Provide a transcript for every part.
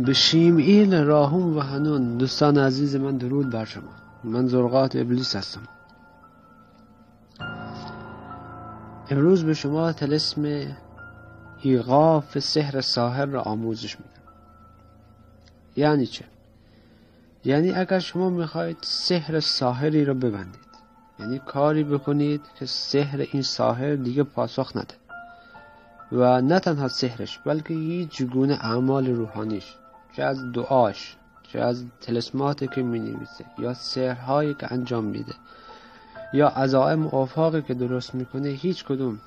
به شیمئیل، راهون و حنون. دوستان عزیز من، درود بر شما. من زرقات ابلیس هستم. امروز به شما طلسم ایقاف سحر ساحر را آموزش میدم. یعنی چه؟ یعنی اگر شما میخواید سحر ساحری را ببندید، یعنی کاری بکنید که سحر این ساحر دیگه پاسخ نده و نه تنها سحرش بلکه هیچ گونه اعمال روحانیش، چه از دعاش، چه از طلسماتی که می‌نویسه، یا سحرهایی که انجام میده، یا عزائم و آفاقی که درست میکنه، هیچ کدوم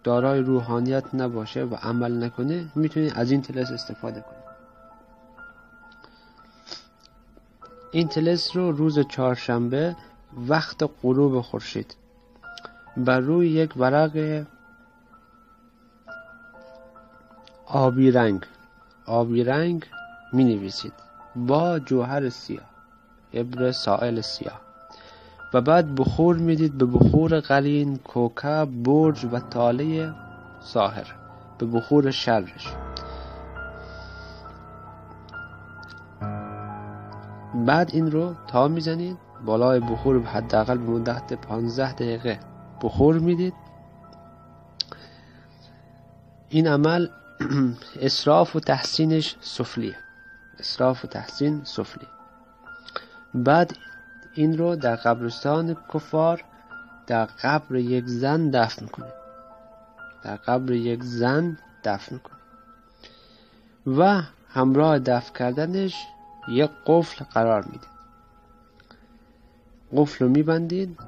دارای روحانیت نباشه و عمل نکنه، میتونید از این طلسم استفاده کنید. این طلسم رو روز چهارشنبه وقت غروب خورشید بر روی یک ورق آبی رنگ می نویسید با جوهر سیاه، ابر سائل سیاه، و بعد بخور میدید به بخور قرین، کوکب، برج و طالع ساحر، به بخور شرش. بعد این رو تا میزنید بالای بخور، به حداقل به مدت 15 دقیقه بخور میدید. این عمل اسراف و تحسینش سفلیه، اسراف و تحسین سفلی. بعد این رو در قبرستان کفار در قبر یک زن دفن کنید، در قبر یک زن دفن کنید و همراه دفن کردنش یک قفل قرار میدید. قفل رو میبندید،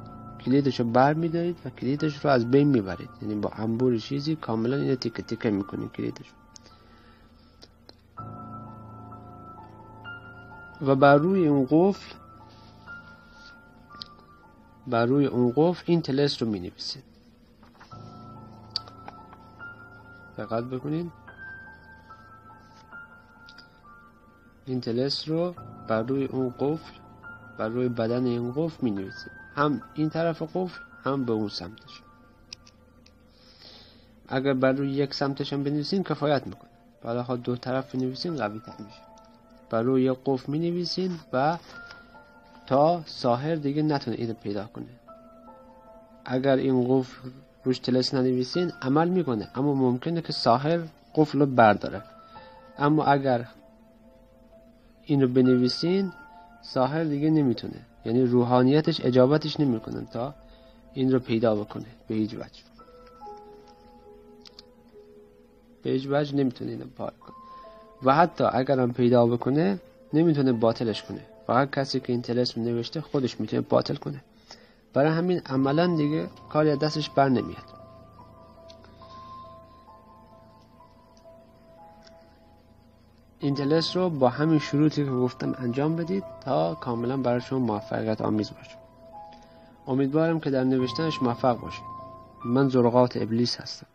کلیدش رو بر میدارید و کلیدش رو از بین میبرید، یعنی با انبور چیزی کاملا اینو تیکه تیکه میکنید کلیدش. و بر روی اون قفل این طلسم رو مینویسید. دقت بکنید، این طلسم رو بر روی اون قفل، بر روی بدن این قفل مینویسید، هم این طرف قفل هم به اون سمتش. اگر بر روی یک سمتش هم بنویسین کفایت میکنه، حالا خود دو طرف بنویسین قوی تر میشه. بر روی یک قفل مینویسین و تا ساحر دیگه نتونه اینو پیدا کنه. اگر این قفل روش طلسم ننویسین عمل میکنه، اما ممکنه که ساحر قفل رو برداره. اما اگر اینو بنویسین ساحر دیگه نمیتونه، یعنی روحانیتش اجابتش نمیکنه تا این رو پیدا بکنه. به هیچ وجه نمیتونه اینو پار کنه. و حتی اگر هم پیدا بکنه نمیتونه باطلش کنه. فقط کسی که این طلسم نوشته خودش میتونه باطل کنه. برای همین عملا دیگه کاری از دستش بر نمیاد. این طلسم رو با همین شروطی که گفتم انجام بدید تا کاملا برای شما موفقیت آمیز باشه. امیدوارم که در نوشتنش موفق باشید. من زرقات ابلیس هستم.